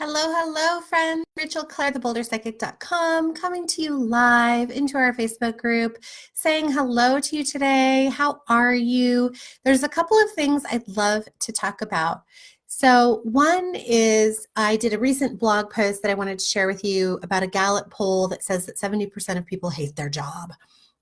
Hello, hello, friends. Rachel Claire, the BoulderPsychic.com, coming to you live into our Facebook group, saying hello to you today. How are you? There's a couple of things I'd love to talk about. So one is I did a recent blog post that I wanted to share with you about a Gallup poll that says that 70% of people hate their job.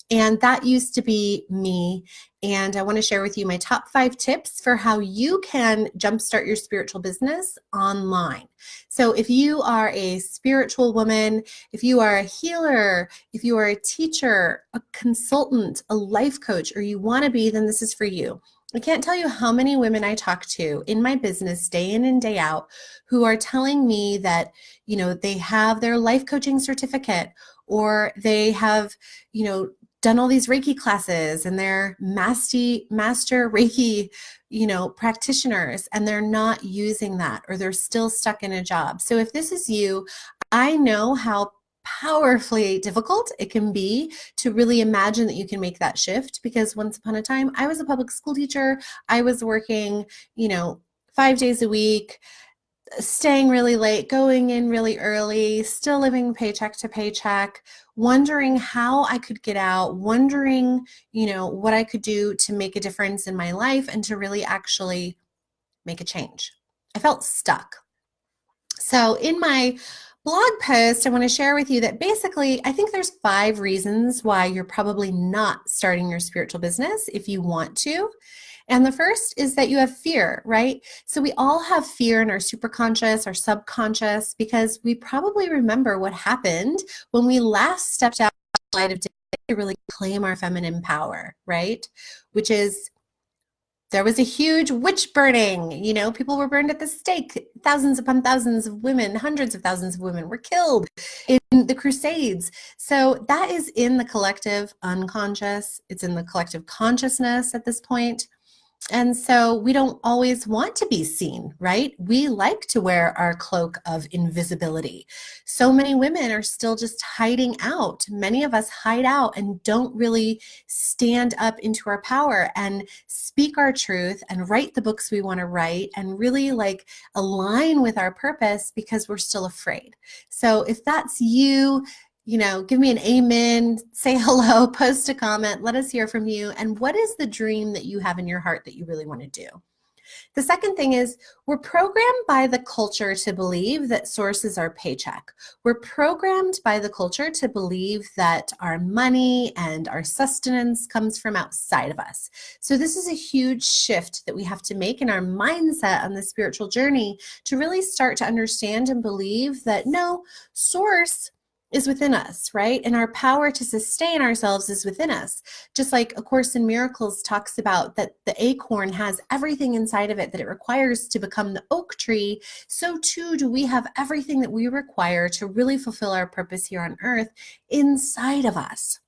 And that used to be me. And I want to share with you my top 5 tips for how you can jumpstart your spiritual business online. So if you are a spiritual woman, if you are a healer, if you are a teacher, a consultant, a life coach, or you want to be, then this is for you. I can't tell you how many women I talk to in my business day in and day out who are telling me that, they have their life coaching certificate, or they have, done all these Reiki classes and they're master Reiki, practitioners, and they're not using that, or they're still stuck in a job. So if this is you, I know how powerfully difficult it can be to really imagine that you can make that shift, because once upon a time, I was a public school teacher. I was working, 5 days a week, staying really late, going in really early, still living paycheck to paycheck, wondering how I could get out, wondering, what I could do to make a difference in my life and to really actually make a change. I felt stuck. So in my blog post, I want to share with you that basically, I think there's 5 reasons why you're probably not starting your spiritual business if you want to. And the first is that you have fear, right? So we all have fear in our superconscious, our subconscious, because we probably remember what happened when we last stepped out of the light of day to really claim our feminine power, right? Which is, there was a huge witch burning. People were burned at the stake. Thousands upon thousands of women, hundreds of thousands of women were killed in the Crusades. So that is in the collective unconscious. It's in the collective consciousness at this point. And so we don't always want to be seen, right? We like to wear our cloak of invisibility. So many women are still just hiding out. Many of us hide out and don't really stand up into our power and speak our truth and write the books we want to write and really align with our purpose because we're still afraid. So if that's you, give me an amen, say hello, post a comment, let us hear from you. And what is the dream that you have in your heart that you really want to do? The second thing is, we're programmed by the culture to believe that source is our paycheck. We're programmed by the culture to believe that our money and our sustenance comes from outside of us. So this is a huge shift that we have to make in our mindset on the spiritual journey to really start to understand and believe that no, source is within us, right? And our power to sustain ourselves is within us. Just like A Course in Miracles talks about that the acorn has everything inside of it that it requires to become the oak tree, so too do we have everything that we require to really fulfill our purpose here on earth inside of us.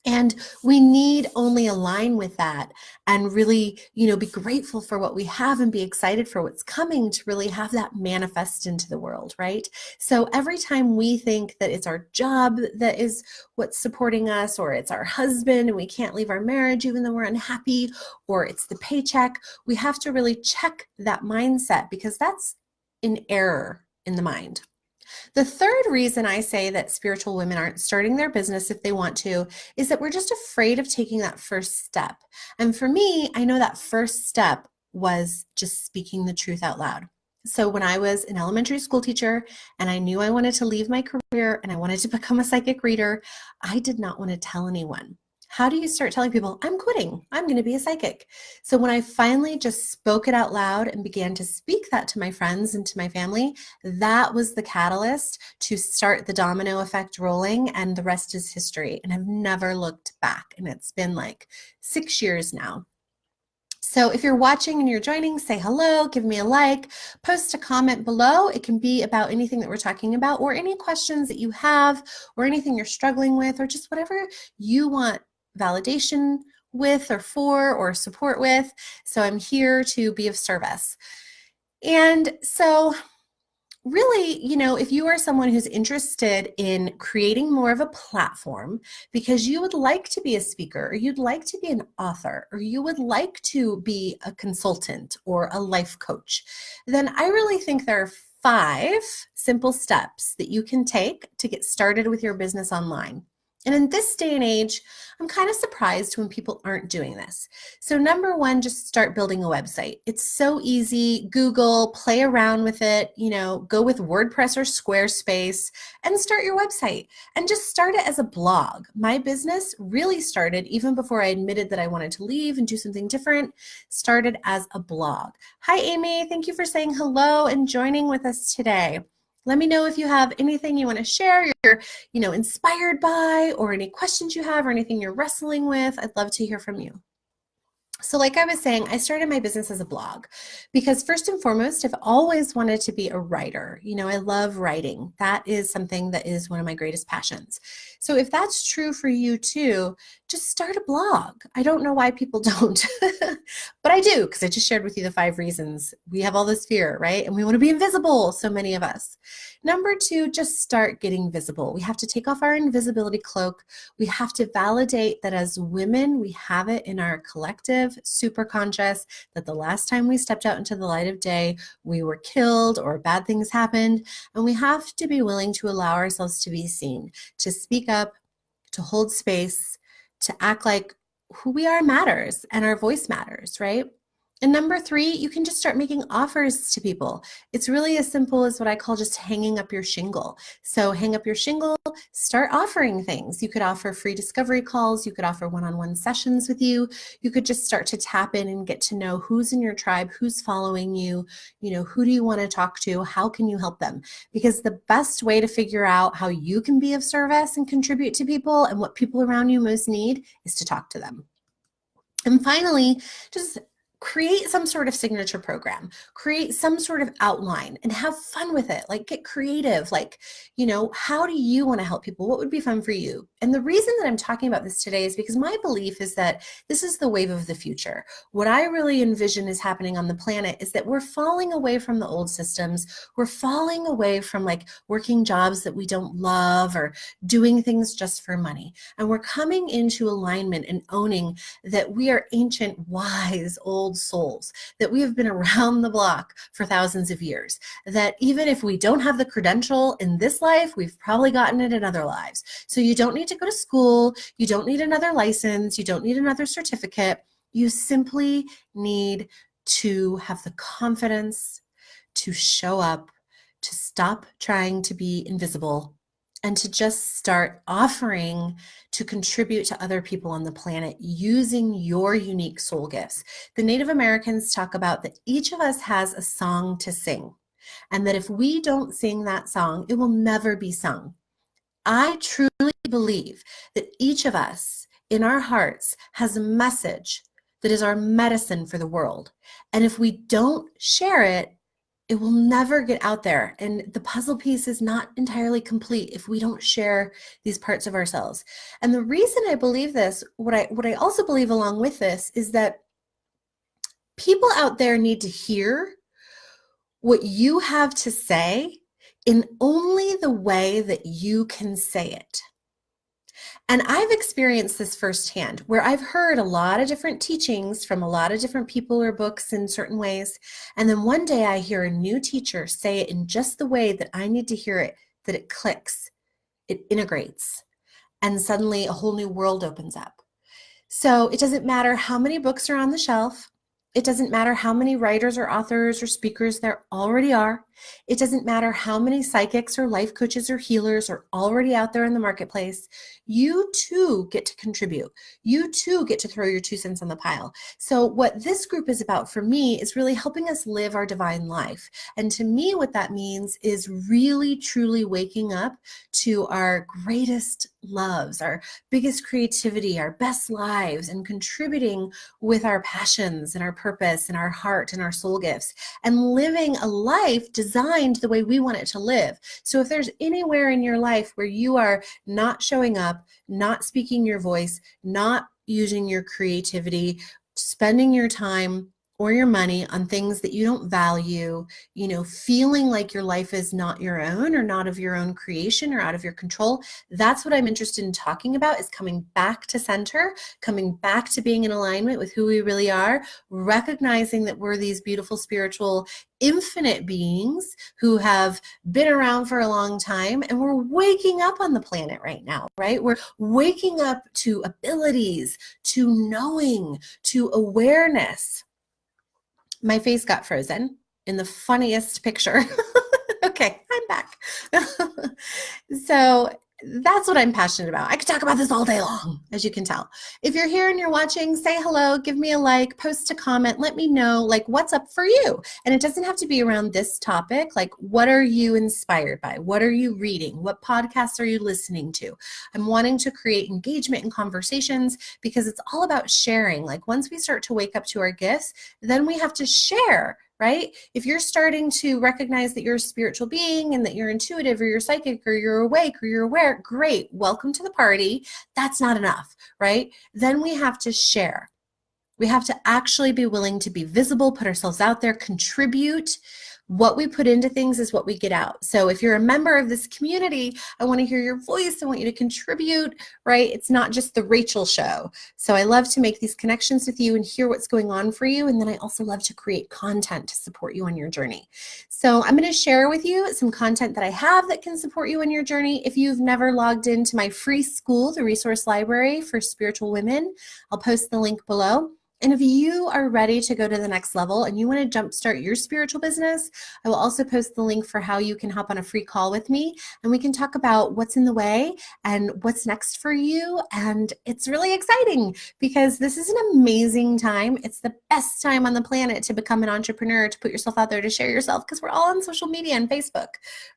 And we need only align with that and really, be grateful for what we have and be excited for what's coming to really have that manifest into the world, right? So every time we think that it's our job that is what's supporting us, or it's our husband and we can't leave our marriage even though we're unhappy, or it's the paycheck, we have to really check that mindset, because that's an error in the mind. The third reason I say that spiritual women aren't starting their business if they want to is that we're just afraid of taking that first step. And for me, I know that first step was just speaking the truth out loud. So when I was an elementary school teacher and I knew I wanted to leave my career and I wanted to become a psychic reader, I did not want to tell anyone. How do you start telling people, I'm quitting, I'm going to be a psychic? So when I finally just spoke it out loud and began to speak that to my friends and to my family, that was the catalyst to start the domino effect rolling, and the rest is history. And I've never looked back. And it's been 6 years now. So if you're watching and you're joining, say hello, give me a like, post a comment below. It can be about anything that we're talking about, or any questions that you have, or anything you're struggling with, or just whatever you want validation with, or for, or support with. So I'm here to be of service. And so really, if you are someone who's interested in creating more of a platform because you would like to be a speaker, or you'd like to be an author, or you would like to be a consultant or a life coach, then I really think there are 5 simple steps that you can take to get started with your business online. And in this day and age, I'm kind of surprised when people aren't doing this. So number 1, just start building a website. It's so easy. Google, play around with it, go with WordPress or Squarespace and start your website and just start it as a blog. My business really started even before I admitted that I wanted to leave and do something different, started as a blog. Hi, Amy. Thank you for saying hello and joining with us today. Let me know if you have anything you want to share, you're, inspired by, or any questions you have, or anything you're wrestling with. I'd love to hear from you. So like I was saying, I started my business as a blog because first and foremost, I've always wanted to be a writer. I love writing. That is something that is one of my greatest passions. So if that's true for you too, just start a blog. I don't know why people don't, but I do, because I just shared with you the 5 reasons. We have all this fear, right? And we want to be invisible, so many of us. Number 2, just start getting visible. We have to take off our invisibility cloak. We have to validate that as women, we have it in our collective superconscious that the last time we stepped out into the light of day, we were killed or bad things happened. And we have to be willing to allow ourselves to be seen, to speak up, to hold space, to act like who we are matters and our voice matters, right? And number 3, you can just start making offers to people. It's really as simple as what I call just hanging up your shingle. So hang up your shingle, start offering things. You could offer free discovery calls. You could offer one-on-one sessions with you. You could just start to tap in and get to know who's in your tribe, who's following you, who do you want to talk to? How can you help them? Because the best way to figure out how you can be of service and contribute to people and what people around you most need is to talk to them. And finally, just create some sort of signature program, create some sort of outline and have fun with it. Like get creative. Like, how do you want to help people? What would be fun for you? And the reason that I'm talking about this today is because my belief is that this is the wave of the future. What I really envision is happening on the planet is that we're falling away from the old systems. We're falling away from like working jobs that we don't love or doing things just for money. And we're coming into alignment and owning that we are ancient, wise, old souls, that we have been around the block for thousands of years, that even if we don't have the credential in this life, we've probably gotten it in other lives. So you don't need to go to school. You don't need another license. You don't need another certificate. You simply need to have the confidence to show up, to stop trying to be invisible, and to just start offering to contribute to other people on the planet using your unique soul gifts. The Native Americans talk about that each of us has a song to sing, and that if we don't sing that song, it will never be sung. I truly believe that each of us in our hearts has a message that is our medicine for the world. And if we don't share it, it will never get out there. And the puzzle piece is not entirely complete if we don't share these parts of ourselves. And the reason I believe this, what I also believe along with this, is that people out there need to hear what you have to say in only the way that you can say it. And I've experienced this firsthand, where I've heard a lot of different teachings from a lot of different people or books in certain ways. And then one day I hear a new teacher say it in just the way that I need to hear it, that it clicks, it integrates, and suddenly a whole new world opens up. So it doesn't matter how many books are on the shelf. It doesn't matter how many writers or authors or speakers there already are. It doesn't matter how many psychics or life coaches or healers are already out there in the marketplace. You too get to contribute. You too get to throw your 2 cents on the pile. So what this group is about for me is really helping us live our divine life. And to me, what that means is really, truly waking up to our greatest loves, our biggest creativity, our best lives, and contributing with our passions and our purpose and our heart and our soul gifts, and living a life designed the way we want it to live. So if there's anywhere in your life where you are not showing up, not speaking your voice, not using your creativity, spending your time or your money on things that you don't value, feeling like your life is not your own or not of your own creation or out of your control. That's what I'm interested in talking about, is coming back to center, coming back to being in alignment with who we really are, recognizing that we're these beautiful, spiritual, infinite beings who have been around for a long time, and we're waking up on the planet right now, right? We're waking up to abilities, to knowing, to awareness. My face got frozen in the funniest picture. Okay, I'm back. So that's what I'm passionate about. I could talk about this all day long, as you can tell. If you're here and you're watching, say hello, give me a like, post a comment, let me know like what's up for you. And it doesn't have to be around this topic. Like, what are you inspired by? What are you reading? What podcasts are you listening to? I'm wanting to create engagement and conversations because it's all about sharing. Like, once we start to wake up to our gifts, then we have to share, right? If you're starting to recognize that you're a spiritual being and that you're intuitive or you're psychic or you're awake or you're aware, great, welcome to the party. That's not enough, right? Then we have to share. We have to actually be willing to be visible, put ourselves out there, contribute. What we put into things is what we get out. So if you're a member of this community, I want to hear your voice. I want you to contribute, right? It's not just the Rachel show. So I love to make these connections with you and hear what's going on for you. And then I also love to create content to support you on your journey. So I'm going to share with you some content that I have that can support you on your journey. If you've never logged into my free school, the Resource Library for Spiritual Women, I'll post the link below. And if you are ready to go to the next level and you want to jumpstart your spiritual business, I will also post the link for how you can hop on a free call with me, and we can talk about what's in the way and what's next for you. And it's really exciting because this is an amazing time. It's the best time on the planet to become an entrepreneur, to put yourself out there, to share yourself, because we're all on social media and Facebook,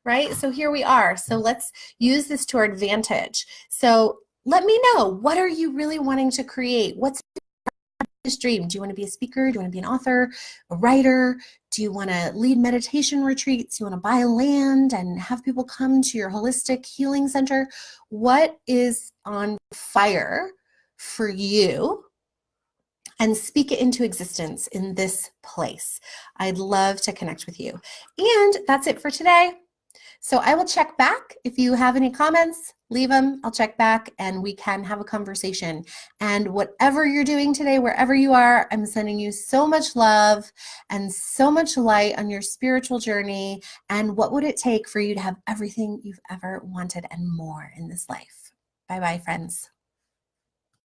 right? So here we are. So let's use this to our advantage. So let me know, what are you really wanting to create? What's this dream? Do you want to be a speaker? Do you want to be an author, a writer? Do you want to lead meditation retreats? Do you want to buy land and have people come to your holistic healing center? What is on fire for you? And speak it into existence in this place. I'd love to connect with you. And that's it for today. So I will check back. If you have any comments, leave them. I'll check back and we can have a conversation. And whatever you're doing today, wherever you are, I'm sending you so much love and so much light on your spiritual journey. And what would it take for you to have everything you've ever wanted and more in this life? Bye-bye, friends.